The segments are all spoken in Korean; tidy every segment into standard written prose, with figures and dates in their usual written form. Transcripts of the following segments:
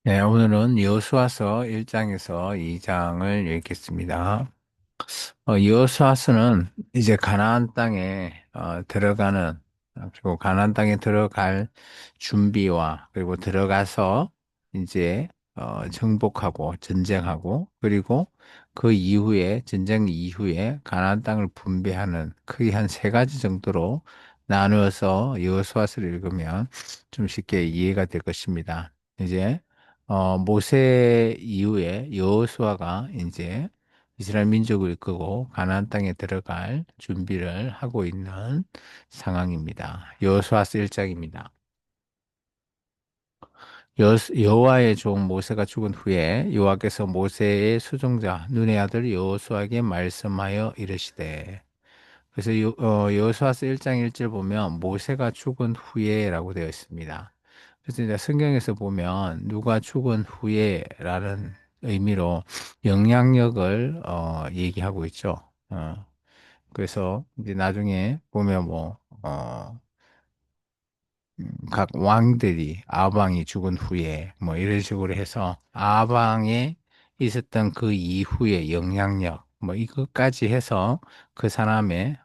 네, 오늘은 여호수아서 1장에서 2장을 읽겠습니다. 여호수아서는 이제 가나안 땅에 들어가는 그리고 가나안 땅에 들어갈 준비와 그리고 들어가서 이제 정복하고 전쟁하고 그리고 그 이후에 전쟁 이후에 가나안 땅을 분배하는 크게 한 세 가지 정도로 나누어서 여호수아서를 읽으면 좀 쉽게 이해가 될 것입니다. 이제 모세 이후에 여호수아가 이제 이스라엘 민족을 이끌고 가나안 땅에 들어갈 준비를 하고 있는 상황입니다. 여호수아서 1장입니다. 여호와의 종 모세가 죽은 후에 여호와께서 모세의 수종자 눈의 아들 여호수아에게 말씀하여 이르시되. 그래서 여호수아서 1장 1절 보면 모세가 죽은 후에라고 되어 있습니다. 그래서 이제 성경에서 보면 누가 죽은 후에라는 의미로 영향력을 얘기하고 있죠. 그래서 이제 나중에 보면 각 왕들이 아방이 죽은 후에 뭐 이런 식으로 해서 아방에 있었던 그 이후의 영향력 뭐 이것까지 해서 그 사람의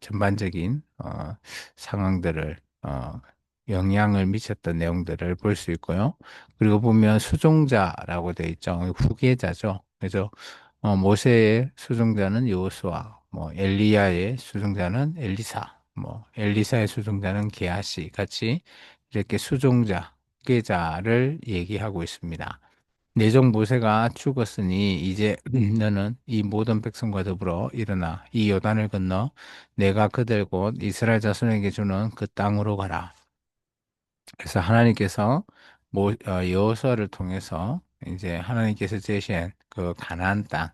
전반적인 상황들을 영향을 미쳤던 내용들을 볼 수 있고요. 그리고 보면 수종자라고 되어 있죠. 후계자죠. 그래서 모세의 수종자는 여호수아, 뭐 엘리야의 수종자는 엘리사, 뭐 엘리사의 수종자는 게하시 같이 이렇게 수종자, 후계자를 얘기하고 있습니다. 내종 모세가 죽었으니 이제 너는 이 모든 백성과 더불어 일어나 이 요단을 건너 내가 그들 곧 이스라엘 자손에게 주는 그 땅으로 가라. 그래서 하나님께서 여호수아를 통해서 이제 하나님께서 제시한 그 가나안 땅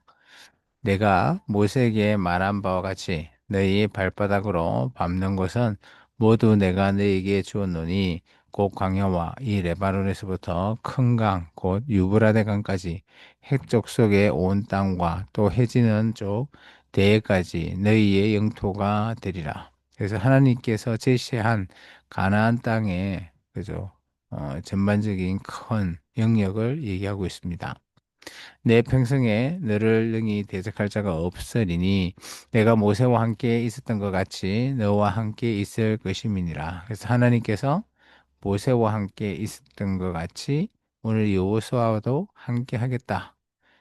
내가 모세에게 말한 바와 같이 너희 발바닥으로 밟는 곳은 모두 내가 너희에게 주었노니 곧 광야와 이 레바논에서부터 큰 강, 곧 유브라데 강까지 핵족 속의 온 땅과 또 해지는 쪽 대해까지 너희의 영토가 되리라. 그래서 하나님께서 제시한 가나안 땅에 그죠? 전반적인 큰 영역을 얘기하고 있습니다. 내 평생에 너를 능히 대적할 자가 없으리니 내가 모세와 함께 있었던 것 같이 너와 함께 있을 것임이니라. 그래서 하나님께서 모세와 함께 있었던 것 같이 오늘 여호수아와도 함께 하겠다.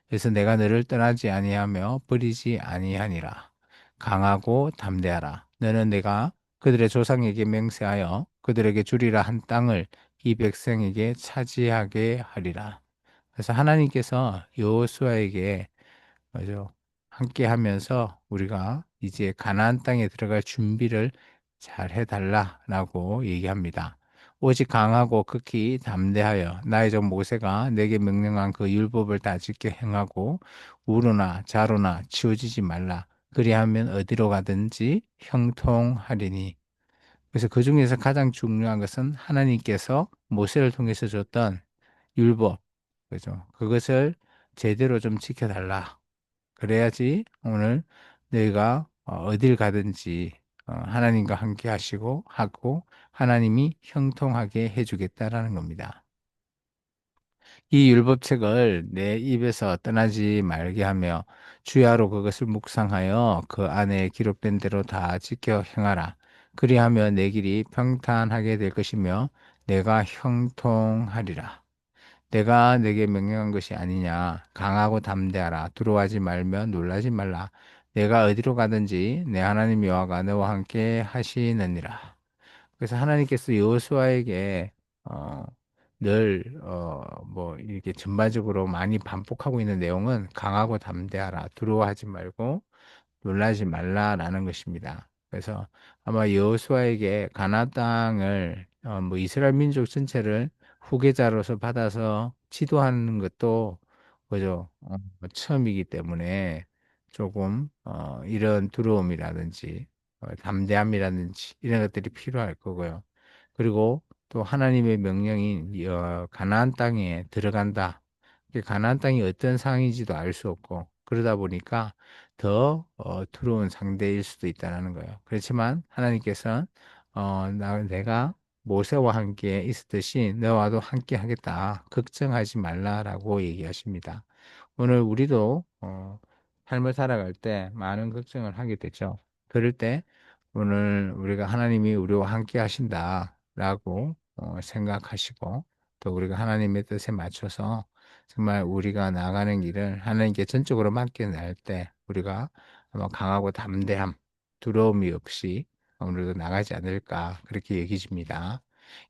그래서 내가 너를 떠나지 아니하며 버리지 아니하니라. 강하고 담대하라. 너는 내가 그들의 조상에게 맹세하여 그들에게 주리라 한 땅을 이 백성에게 차지하게 하리라. 그래서 하나님께서 여호수아에게 맞아 함께 하면서 우리가 이제 가나안 땅에 들어갈 준비를 잘 해달라라고 얘기합니다. 오직 강하고 극히 담대하여 나의 종 모세가 내게 명령한 그 율법을 다 지켜 행하고 우로나 좌로나 치우치지 말라. 그리하면 어디로 가든지 형통하리니. 그래서 그 중에서 가장 중요한 것은 하나님께서 모세를 통해서 줬던 율법, 그죠? 그것을 제대로 좀 지켜달라. 그래야지 오늘 너희가 어딜 가든지 하나님과 함께 하고 하나님이 형통하게 해주겠다라는 겁니다. 이 율법책을 내 입에서 떠나지 말게 하며 주야로 그것을 묵상하여 그 안에 기록된 대로 다 지켜 행하라. 그리하면 내 길이 평탄하게 될 것이며 내가 형통하리라. 내가 내게 명령한 것이 아니냐. 강하고 담대하라. 두려워하지 말며 놀라지 말라. 내가 어디로 가든지 내 하나님 여호와가 너와 함께 하시느니라. 그래서 하나님께서 여호수아에게 늘 이렇게 전반적으로 많이 반복하고 있는 내용은 강하고 담대하라. 두려워하지 말고 놀라지 말라라는 것입니다. 그래서 아마 여호수아에게 가나안 땅을 뭐 이스라엘 민족 전체를 후계자로서 받아서 지도하는 것도 그죠 처음이기 때문에 조금 이런 두려움이라든지 담대함이라든지 이런 것들이 필요할 거고요. 그리고 또 하나님의 명령인 가나안 땅에 들어간다. 가나안 땅이 어떤 상황인지도 알 수 없고 그러다 보니까 더 두려운 상대일 수도 있다는 거예요. 그렇지만 하나님께서는 내가 모세와 함께 있었듯이 너와도 함께 하겠다. 걱정하지 말라라고 얘기하십니다. 오늘 우리도 삶을 살아갈 때 많은 걱정을 하게 되죠. 그럴 때 오늘 우리가 하나님이 우리와 함께 하신다라고 생각하시고 또 우리가 하나님의 뜻에 맞춰서 정말 우리가 나가는 길을 하나님께 전적으로 맡겨낼 때 우리가 아마 강하고 담대함, 두려움이 없이 오늘도 나가지 않을까 그렇게 여기집니다.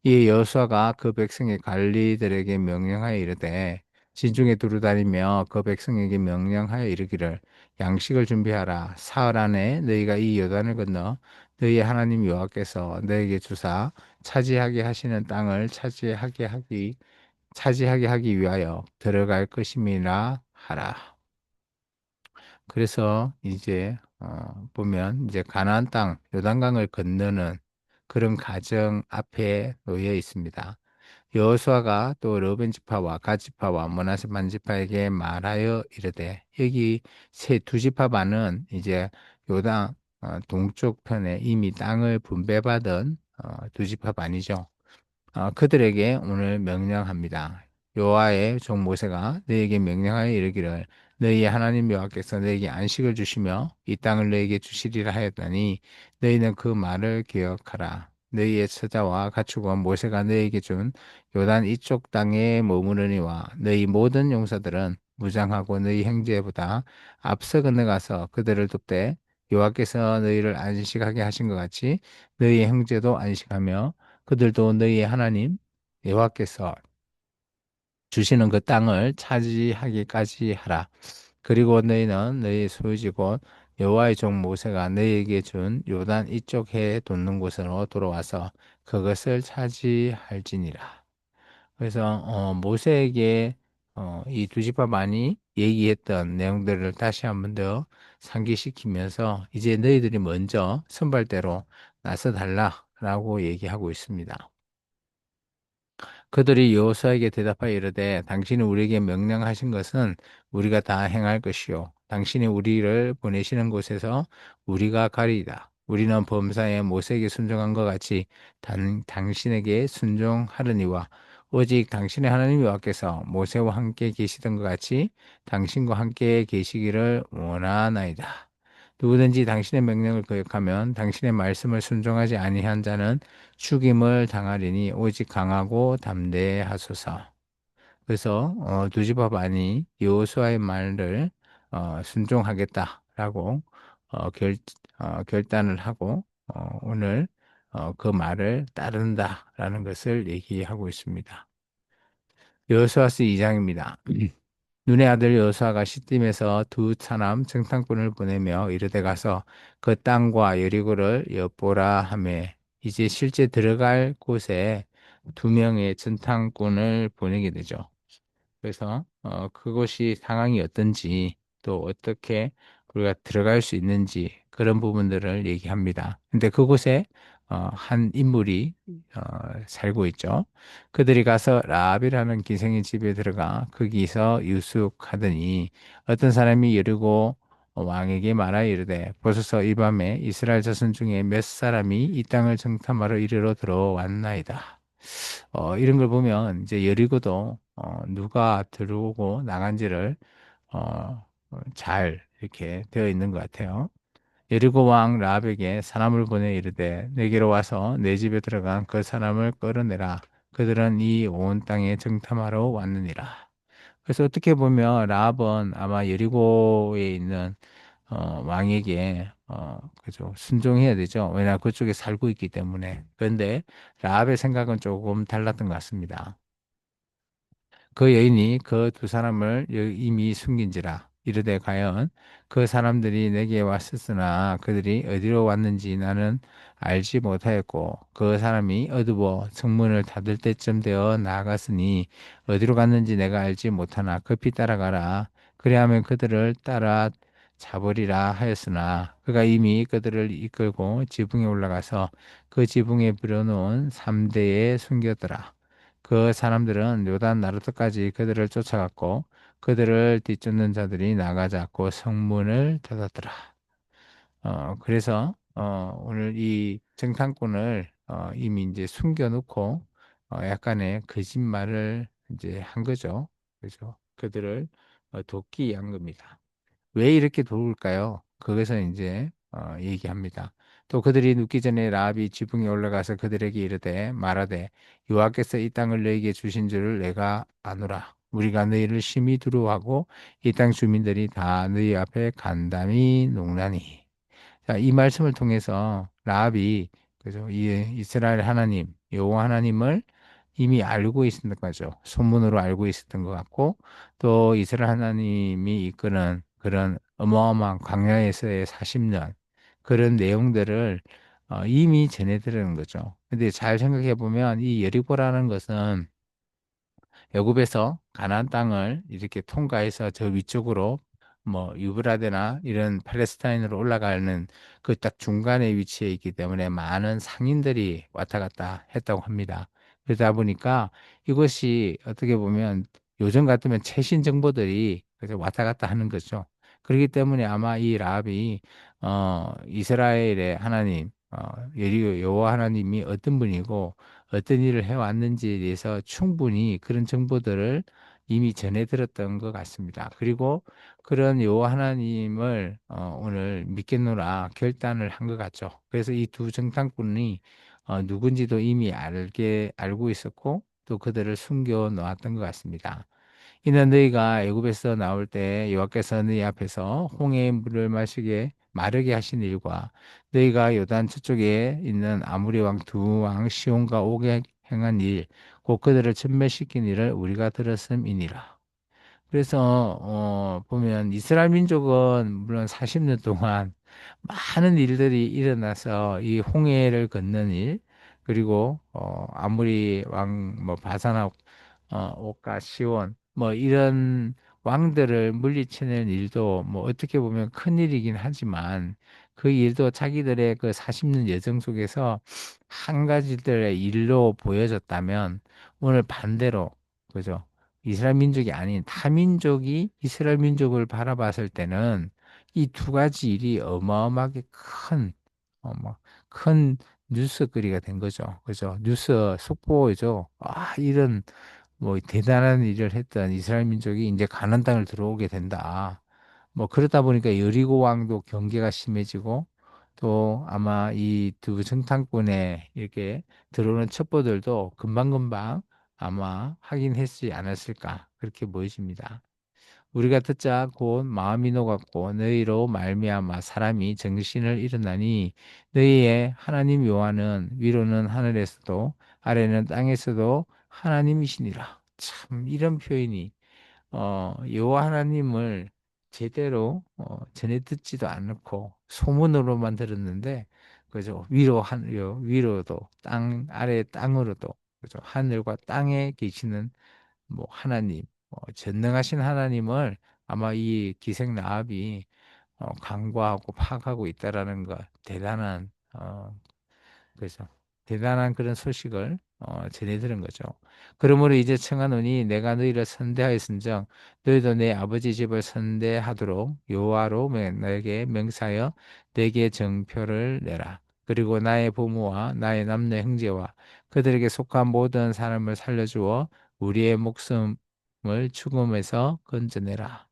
이 여호수아가 그 백성의 관리들에게 명령하여 이르되 진중에 두루다니며 그 백성에게 명령하여 이르기를 양식을 준비하라. 사흘 안에 너희가 이 요단을 건너 너희의 하나님 여호와께서 너희에게 주사 차지하게 하시는 땅을 차지하게 하기 위하여 들어갈 것임이라 하라. 그래서 이제 보면 이제 가나안 땅 요단강을 건너는 그런 가정 앞에 놓여 있습니다. 여호수아가 또 르벤 지파와 갓 지파와 므낫세 반 지파에게 말하여 이르되 여기 세 두 지파 반은 이제 요단 동쪽 편에 이미 땅을 분배받은 두 지파 반이죠. 그들에게 오늘 명령합니다. 여호와의 종 모세가 너희에게 명령하여 이르기를 너희의 하나님 여호와께서 너희에게 안식을 주시며 이 땅을 너희에게 주시리라 하였다니 너희는 그 말을 기억하라. 너희의 처자와 가축은 모세가 너희에게 준 요단 이쪽 땅에 머무르니와 너희 모든 용사들은 무장하고 너희 형제보다 앞서 건너가서 그들을 돕되 여호와께서 너희를 안식하게 하신 것 같이 너희 형제도 안식하며 그들도 너희의 하나님 여호와께서 주시는 그 땅을 차지하기까지 하라. 그리고 너희는 너희 소유지 곧 여호와의 종 모세가 너희에게 준 요단 이쪽 해에 돋는 곳으로 돌아와서 그것을 차지할지니라. 그래서 모세에게 이 두 지파 많이 얘기했던 내용들을 다시 한번 더 상기시키면서 이제 너희들이 먼저 선발대로 나서 달라라고 얘기하고 있습니다. 그들이 여호수아에게 대답하여 이르되 당신이 우리에게 명령하신 것은 우리가 다 행할 것이요 당신이 우리를 보내시는 곳에서 우리가 가리이다. 우리는 범사에 모세에게 순종한 것 같이 당신에게 순종하려니와 오직 당신의 하나님 여호와께서 모세와 함께 계시던 것 같이 당신과 함께 계시기를 원하나이다. 누구든지 당신의 명령을 거역하면 당신의 말씀을 순종하지 아니한 자는 죽임을 당하리니 오직 강하고 담대하소서. 그래서 두 집합 안이 여호수아의 말을 순종하겠다라고 결단을 하고 오늘 그 말을 따른다라는 것을 얘기하고 있습니다. 여호수아서 2장입니다. 눈의 아들 여호수아가 시딤에서 두 사람 정탐꾼을 보내며 이르되 가서 그 땅과 여리고를 엿보라 하매 이제 실제 들어갈 곳에 두 명의 정탐꾼을 보내게 되죠. 그래서 그곳이 상황이 어떤지 또 어떻게 우리가 들어갈 수 있는지 그런 부분들을 얘기합니다. 근데 그곳에 한 인물이 살고 있죠. 그들이 가서 라합이라는 기생의 집에 들어가 거기서 유숙하더니 어떤 사람이 여리고 왕에게 말하여 이르되 보소서 이 밤에 이스라엘 자손 중에 몇 사람이 이 땅을 정탐하러 이리로 들어왔나이다. 이런 걸 보면 이제 여리고도 누가 들어오고 나간지를 잘 이렇게 되어 있는 것 같아요. 여리고 왕 라합에게 사람을 보내 이르되 내게로 와서 내 집에 들어간 그 사람을 끌어내라. 그들은 이 온 땅에 정탐하러 왔느니라. 그래서 어떻게 보면 라합은 아마 여리고에 있는 왕에게 그죠 순종해야 되죠. 왜냐 그쪽에 살고 있기 때문에. 그런데 라합의 생각은 조금 달랐던 것 같습니다. 그 여인이 그 두 사람을 이미 숨긴지라 이르되 과연 그 사람들이 내게 왔었으나 그들이 어디로 왔는지 나는 알지 못하였고 그 사람이 어두워城문을 닫을 때쯤 되어 나아갔으니 어디로 갔는지 내가 알지 못하나 급히 따라가라 그리하면 그들을 따라 잡으리라 하였으나 그가 이미 그들을 이끌고 지붕에 올라가서 그 지붕에 부려놓은 삼대에 숨겼더라. 그 사람들은 요단 나루터까지 그들을 쫓아갔고 그들을 뒤쫓는 자들이 나가 잡고 성문을 닫았더라. 그래서 오늘 이 정탐꾼을 이미 이제 숨겨놓고 약간의 거짓말을 이제 한 거죠. 그죠? 그들을 돕기 위한 겁니다. 왜 이렇게 도울까요? 거기서 이제 얘기합니다. 또 그들이 눕기 전에 라합이 지붕에 올라가서 그들에게 이르되 말하되 여호와께서 이 땅을 너희에게 주신 줄을 내가 아노라. 우리가 너희를 심히 두려워하고 이 땅 주민들이 다 너희 앞에 간담이 농나니. 자, 이 말씀을 통해서 라합이 그죠? 이 이스라엘 하나님, 여호와 하나님을 이미 알고 있었던 거죠. 소문으로 알고 있었던 것 같고 또 이스라엘 하나님이 이끄는 그런 어마어마한 광야에서의 40년 그런 내용들을 이미 전해 들은 거죠. 근데 잘 생각해 보면 이 여리고라는 것은 애굽에서 가나안 땅을 이렇게 통과해서 저 위쪽으로 뭐 유브라데나 이런 팔레스타인으로 올라가는 그 딱 중간에 위치해 있기 때문에 많은 상인들이 왔다 갔다 했다고 합니다. 그러다 보니까 이것이 어떻게 보면 요즘 같으면 최신 정보들이 그래서 왔다 갔다 하는 거죠. 그렇기 때문에 아마 이 라합이 이스라엘의 하나님 여리고 여호와 하나님이 어떤 분이고 어떤 일을 해왔는지에 대해서 충분히 그런 정보들을 이미 전해 들었던 것 같습니다. 그리고 그런 여호와 하나님을 오늘 믿겠노라 결단을 한 것 같죠. 그래서 이 두 정탐꾼이 누군지도 이미 알고 있었고 또 그들을 숨겨 놓았던 것 같습니다. 이는 너희가 애굽에서 나올 때 여호와께서 너희 앞에서 홍해의 물을 마시게 마르게 하신 일과 너희가 요단 저쪽에 있는 아무리 왕 두 왕 시온과 옥에 행한 일, 곧 그들을 전멸시킨 일을 우리가 들었음이니라. 그래서 보면 이스라엘 민족은 물론 40년 동안 많은 일들이 일어나서 이 홍해를 건넌 일 그리고 아무리 왕 뭐 바산악 옥가 시온 뭐 이런 왕들을 물리치는 일도 뭐 어떻게 보면 큰 일이긴 하지만 그 일도 자기들의 그 40년 여정 속에서 한 가지들의 일로 보여졌다면 오늘 반대로 그죠? 이스라엘 민족이 아닌 타민족이 이스라엘 민족을 바라봤을 때는 이 두 가지 일이 어마어마하게 큰 뉴스거리가 된 거죠. 그죠? 뉴스 속보죠. 아, 이런 뭐 대단한 일을 했던 이스라엘 민족이 이제 가나안 땅을 들어오게 된다. 뭐 그러다 보니까 여리고 왕도 경계가 심해지고 또 아마 이 두 정탐꾼에 이렇게 들어오는 첩보들도 금방금방 아마 확인했지 않았을까 그렇게 보여집니다. 우리가 듣자 곧 마음이 녹았고 너희로 말미암아 사람이 정신을 잃었나니 너희의 하나님 여호와는 위로는 하늘에서도 아래는 땅에서도 하나님이시니라. 참 이런 표현이 여호와 하나님을 제대로 전해 듣지도 않고 소문으로만 들었는데 그죠 위로도 땅 아래 땅으로도 그죠 하늘과 땅에 계시는 뭐 하나님 전능하신 하나님을 아마 이 기생 나합이 간과하고 파악하고 있다라는 것 대단한 그래서 대단한 그런 소식을 전해 들은 거죠. 그러므로 이제 청하노니 내가 너희를 선대하였은즉 너희도 내 아버지 집을 선대하도록 여호와로 내게 명사하여 내게 정표를 내라. 그리고 나의 부모와 나의 남녀 형제와 그들에게 속한 모든 사람을 살려주어 우리의 목숨을 죽음에서 건져내라.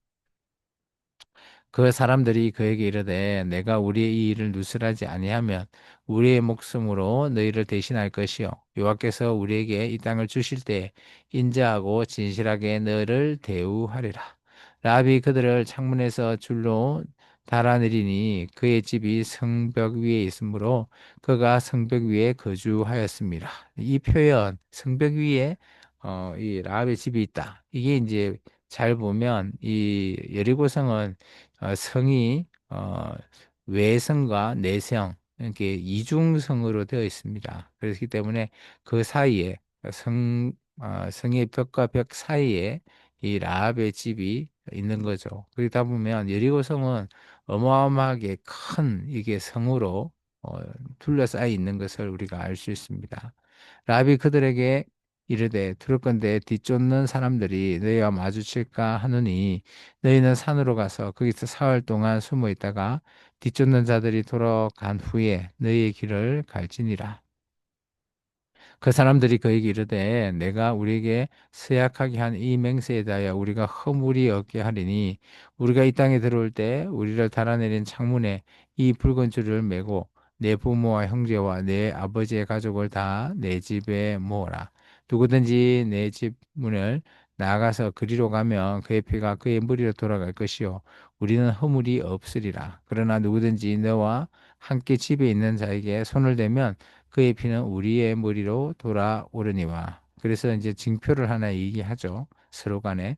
그 사람들이 그에게 이르되 내가 우리의 이 일을 누설하지 아니하면 우리의 목숨으로 너희를 대신할 것이요 여호와께서 우리에게 이 땅을 주실 때 인자하고 진실하게 너를 대우하리라. 라합이 그들을 창문에서 줄로 달아내리니 그의 집이 성벽 위에 있으므로 그가 성벽 위에 거주하였습니다. 이 표현 성벽 위에 이 라합의 집이 있다. 이게 이제 잘 보면 이 여리고성은 성이 외성과 내성 이렇게 이중성으로 되어 있습니다. 그렇기 때문에 그 사이에 성의 벽과 벽 사이에 이 라합의 집이 있는 거죠. 그러다 보면 여리고성은 어마어마하게 큰 이게 성으로 어, 둘러싸여 있는 것을 우리가 알 수 있습니다. 라합이 그들에게 이르되 두렵건대 뒤쫓는 사람들이 너희와 마주칠까 하느니 너희는 산으로 가서 거기서 사흘 동안 숨어 있다가 뒤쫓는 자들이 돌아간 후에 너희의 길을 갈지니라. 그 사람들이 그에게 이르되 내가 우리에게 쇠약하게 한 이 맹세에 대하여 우리가 허물이 없게 하리니 우리가 이 땅에 들어올 때 우리를 달아내린 창문에 이 붉은 줄을 매고 내 부모와 형제와 내 아버지의 가족을 다 내 집에 모으라. 누구든지 내 집 문을 나가서 그리로 가면 그의 피가 그의 머리로 돌아갈 것이요 우리는 허물이 없으리라. 그러나 누구든지 너와 함께 집에 있는 자에게 손을 대면 그의 피는 우리의 머리로 돌아오르니와. 그래서 이제 징표를 하나 얘기하죠. 서로 간에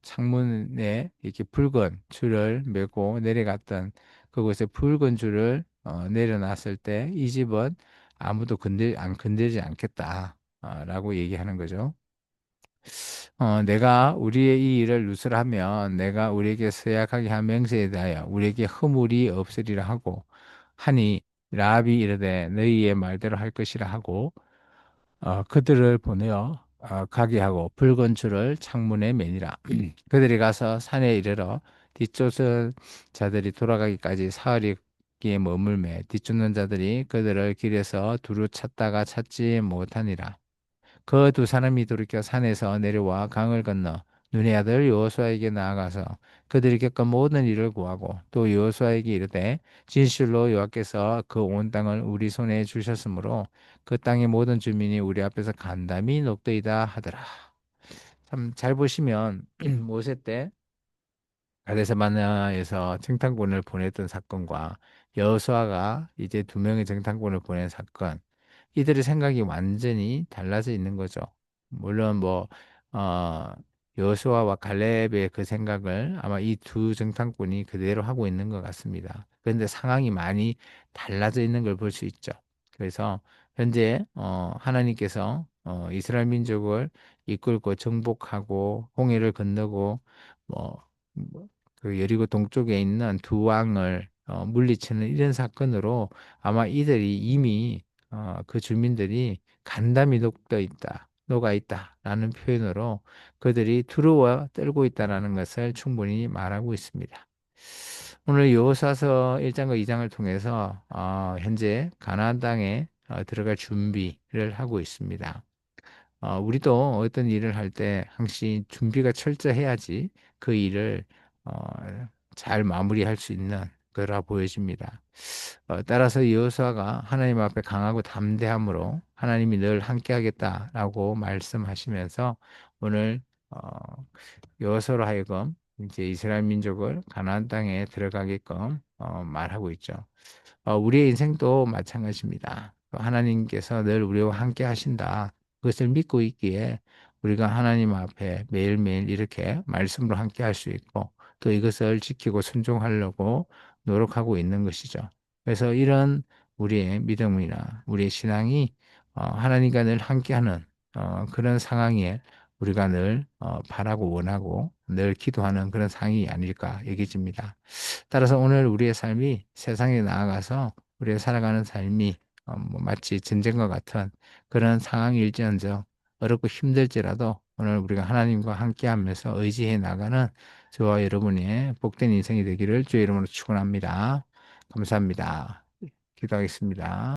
창문에 이렇게 붉은 줄을 메고 내려갔던 그곳에 붉은 줄을 내려놨을 때 이 집은 아무도 안 건들지 않겠다. 라고 얘기하는 거죠. 내가 우리의 이 일을 누설하면 내가 우리에게 서약하게 한 맹세에 대하여 우리에게 허물이 없으리라 하고 하니 라합이 이르되 너희의 말대로 할 것이라 하고 그들을 보내어 가게 하고 붉은 줄을 창문에 매니라. 그들이 가서 산에 이르러 뒤쫓은 자들이 돌아가기까지 사흘이기에 머물매 뒤쫓는 자들이 그들을 길에서 두루 찾다가 찾지 못하니라. 그 두 사람이 돌이켜 산에서 내려와 강을 건너 눈의 아들 여호수아에게 나아가서 그들이 겪은 모든 일을 구하고 또 여호수아에게 이르되 진실로 여호와께서 그 온 땅을 우리 손에 주셨으므로 그 땅의 모든 주민이 우리 앞에서 간담이 녹되이다 하더라. 참 잘 보시면 모세 때 가데스 바네아에서 정탐꾼을 보냈던 사건과 여호수아가 이제 두 명의 정탐꾼을 보낸 사건, 이들의 생각이 완전히 달라져 있는 거죠. 물론 어, 여호수아와 갈렙의 그 생각을 아마 이 두 정탐꾼이 그대로 하고 있는 것 같습니다. 그런데 상황이 많이 달라져 있는 걸 볼 수 있죠. 그래서 현재 하나님께서 이스라엘 민족을 이끌고 정복하고 홍해를 건너고 뭐, 그 여리고 동쪽에 있는 두 왕을 물리치는 이런 사건으로 아마 이들이 이미 그 주민들이 간담이 녹아 있다라는 표현으로 그들이 두려워 떨고 있다라는 것을 충분히 말하고 있습니다. 오늘 여호수아서 1장과 2장을 통해서 현재 가나안 땅에 들어갈 준비를 하고 있습니다. 우리도 어떤 일을 할 때 항상 준비가 철저해야지 그 일을 어, 잘 마무리할 수 있는 거라 보여집니다. 따라서 여호수아가 하나님 앞에 강하고 담대함으로 하나님이 늘 함께하겠다라고 말씀하시면서 오늘 어, 여호수아로 하여금 이제 이스라엘 민족을 가나안 땅에 들어가게끔 말하고 있죠. 우리의 인생도 마찬가지입니다. 하나님께서 늘 우리와 함께 하신다. 그것을 믿고 있기에 우리가 하나님 앞에 매일매일 이렇게 말씀으로 함께 할 수 있고 또 이것을 지키고 순종하려고 노력하고 있는 것이죠. 그래서 이런 우리의 믿음이나 우리의 신앙이 하나님과 늘 함께하는 그런 상황에 우리가 늘 바라고 원하고 늘 기도하는 그런 상황이 아닐까 여겨집니다. 따라서 오늘 우리의 삶이 세상에 나아가서 우리가 살아가는 삶이 뭐 마치 전쟁과 같은 그런 상황일지언정 어렵고 힘들지라도 오늘 우리가 하나님과 함께하면서 의지해 나가는 저와 여러분의 복된 인생이 되기를 주의 이름으로 축원합니다. 감사합니다. 기도하겠습니다.